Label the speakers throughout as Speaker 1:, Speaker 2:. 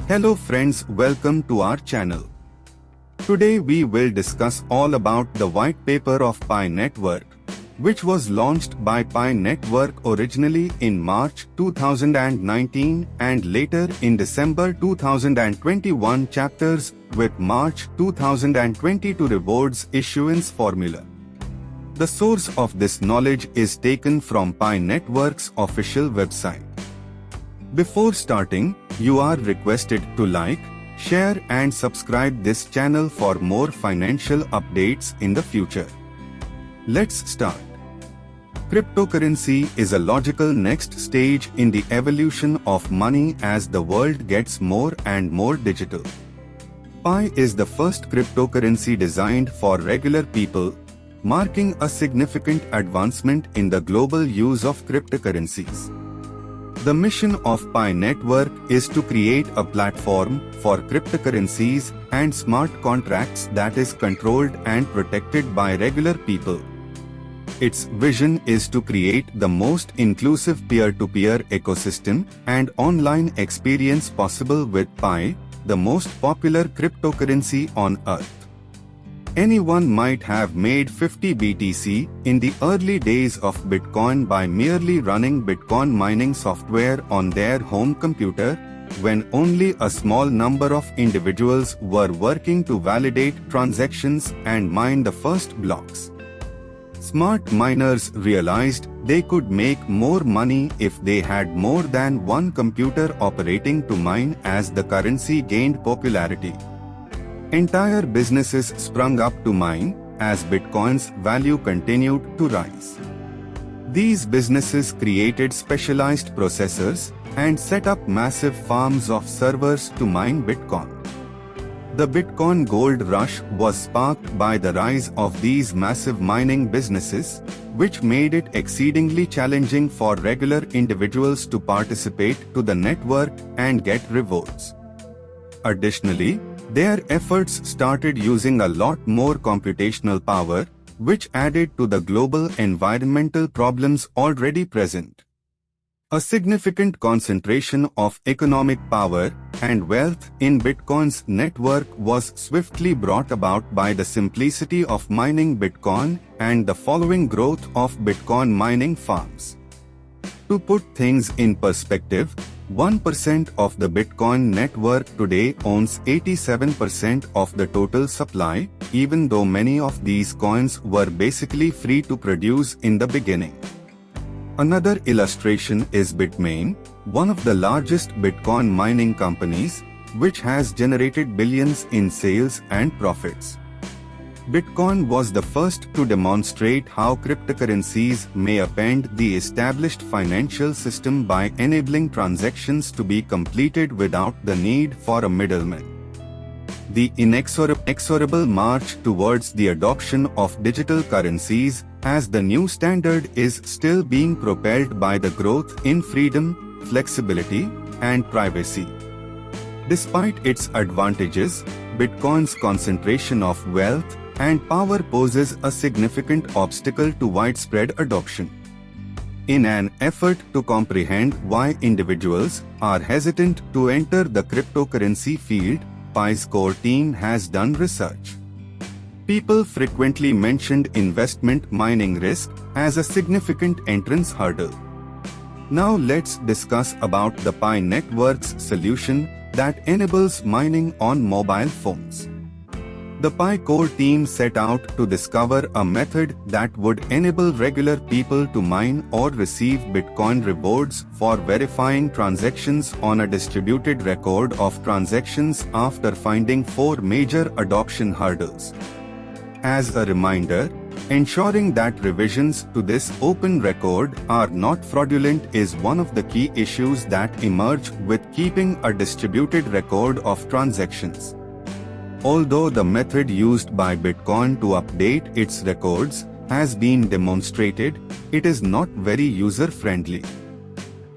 Speaker 1: Hello friends, welcome to our channel. Today we will discuss all about the white paper of Pi Network, which was launched by Pi Network originally in March 2019 and later in December 2021 chapters with March 2022 rewards issuance formula. The source of this knowledge is taken from Pi Network's official website. Before starting, you are requested to like, share and subscribe this channel for more financial updates in the future. Let's start. Cryptocurrency is a logical next stage in the evolution of money as the world gets more and more digital. Pi is the first cryptocurrency designed for regular people, marking a significant advancement in the global use of cryptocurrencies. The mission of Pi Network is to create a platform for cryptocurrencies and smart contracts that is controlled and protected by regular people. Its vision is to create the most inclusive peer-to-peer ecosystem and online experience possible with Pi, the most popular cryptocurrency on Earth. Anyone might have made 50 BTC in the early days of Bitcoin by merely running Bitcoin mining software on their home computer, when only a small number of individuals were working to validate transactions and mine the first blocks. Smart miners realized they could make more money if they had more than one computer operating to mine as the currency gained popularity. Entire businesses sprung up to mine as Bitcoin's value continued to rise. These businesses created specialized processors and set up massive farms of servers to mine Bitcoin. The Bitcoin gold rush was sparked by the rise of these massive mining businesses, which made it exceedingly challenging for regular individuals to participate to the network and get rewards. Additionally, their efforts started using a lot more computational power, which added to the global environmental problems already present. A significant concentration of economic power and wealth in Bitcoin's network was swiftly brought about by the simplicity of mining Bitcoin and the following growth of Bitcoin mining farms. To put things in perspective, 1% of the Bitcoin network today owns 87% of the total supply, even though many of these coins were basically free to produce in the beginning. Another illustration is Bitmain, one of the largest Bitcoin mining companies, which has generated billions in sales and profits. Bitcoin was the first to demonstrate how cryptocurrencies may upend the established financial system by enabling transactions to be completed without the need for a middleman. The inexorable march towards the adoption of digital currencies as the new standard is still being propelled by the growth in freedom, flexibility, and privacy. Despite its advantages, Bitcoin's concentration of wealth and power poses a significant obstacle to widespread adoption. In an effort to comprehend why individuals are hesitant to enter the cryptocurrency field, Pi's core team has done research. People frequently mentioned investment mining risk as a significant entrance hurdle. Now let's discuss about the Pi Network's solution that enables mining on mobile phones. The Pi core team set out to discover a method that would enable regular people to mine or receive Bitcoin rewards for verifying transactions on a distributed record of transactions after finding 4 major adoption hurdles. As a reminder, ensuring that revisions to this open record are not fraudulent is one of the key issues that emerge with keeping a distributed record of transactions. Although the method used by Bitcoin to update its records has been demonstrated, it is not very user-friendly.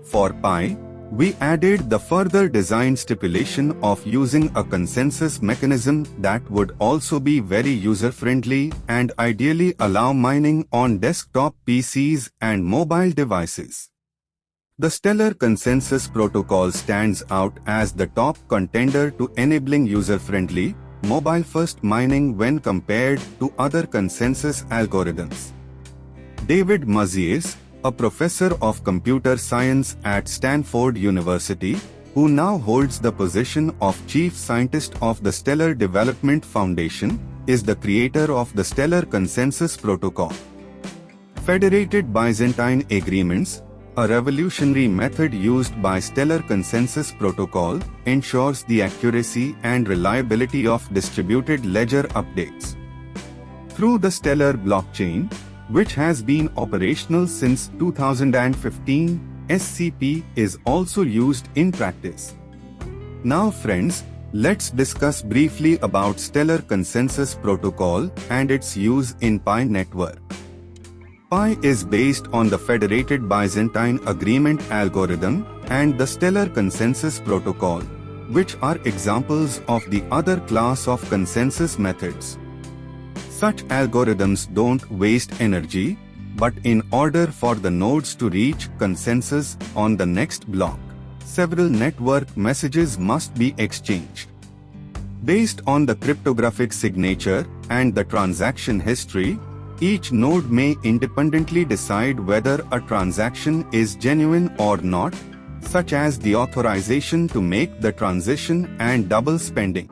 Speaker 1: For Pi, we added the further design stipulation of using a consensus mechanism that would also be very user-friendly and ideally allow mining on desktop PCs and mobile devices. The Stellar Consensus Protocol stands out as the top contender to enabling user-friendly, mobile-first mining when compared to other consensus algorithms. David Maziez, a professor of computer science at Stanford University, who now holds the position of chief scientist of the Stellar Development Foundation, is the creator of the Stellar Consensus Protocol. Federated Byzantine Agreements, a revolutionary method used by Stellar Consensus Protocol, ensures the accuracy and reliability of distributed ledger updates. Through the Stellar blockchain, which has been operational since 2015, SCP is also used in practice. Now friends, let's discuss briefly about Stellar Consensus Protocol and its use in Pi network. Pi is based on the Federated Byzantine Agreement algorithm and the Stellar Consensus Protocol, which are examples of the other class of consensus methods. Such algorithms don't waste energy, but in order for the nodes to reach consensus on the next block, several network messages must be exchanged. Based on the cryptographic signature and the transaction history, each node may independently decide whether a transaction is genuine or not, such as the authorization to make the transition and double spending.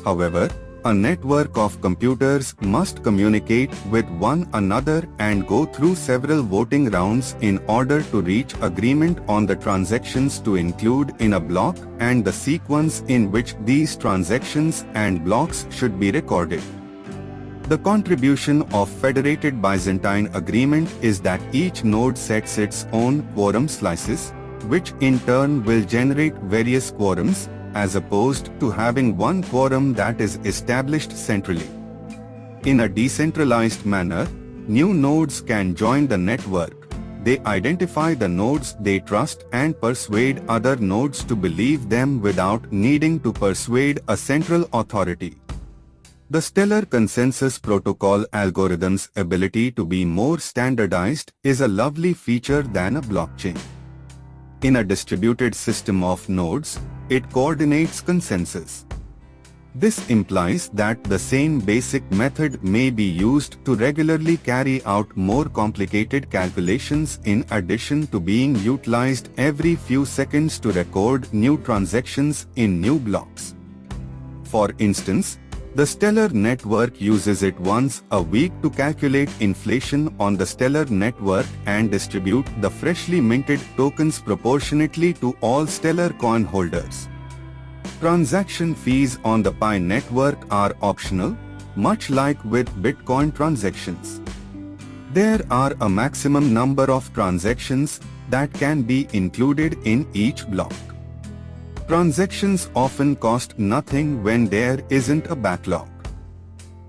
Speaker 1: However, a network of computers must communicate with one another and go through several voting rounds in order to reach agreement on the transactions to include in a block and the sequence in which these transactions and blocks should be recorded. The contribution of Federated Byzantine Agreement is that each node sets its own quorum slices, which in turn will generate various quorums, as opposed to having one quorum that is established centrally. In a decentralized manner, new nodes can join the network. They identify the nodes they trust and persuade other nodes to believe them without needing to persuade a central authority. The Stellar Consensus Protocol algorithm's ability to be more standardized is a lovely feature than a blockchain. In a distributed system of nodes, it coordinates consensus. This implies that the same basic method may be used to regularly carry out more complicated calculations in addition to being utilized every few seconds to record new transactions in new blocks. For instance, the Stellar network uses it once a week to calculate inflation on the Stellar network and distribute the freshly minted tokens proportionately to all Stellar coin holders. Transaction fees on the Pi network are optional, much like with Bitcoin transactions. There are a maximum number of transactions that can be included in each block. Transactions often cost nothing when there isn't a backlog.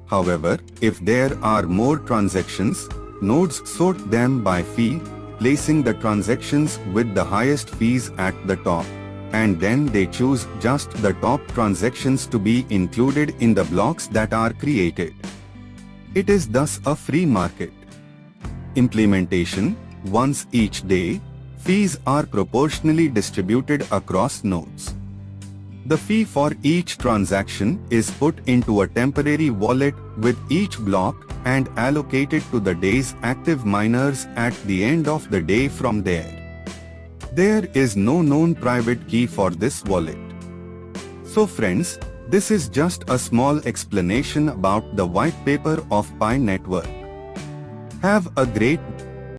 Speaker 1: However, if there are more transactions, nodes sort them by fee, placing the transactions with the highest fees at the top, and then they choose just the top transactions to be included in the blocks that are created. It is thus a free market. Implementation: once each day, fees are proportionally distributed across nodes. The fee for each transaction is put into a temporary wallet with each block and allocated to the day's active miners at the end of the day from there. There is no known private key for this wallet. So friends, this is just a small explanation about the white paper of Pi network. Have a great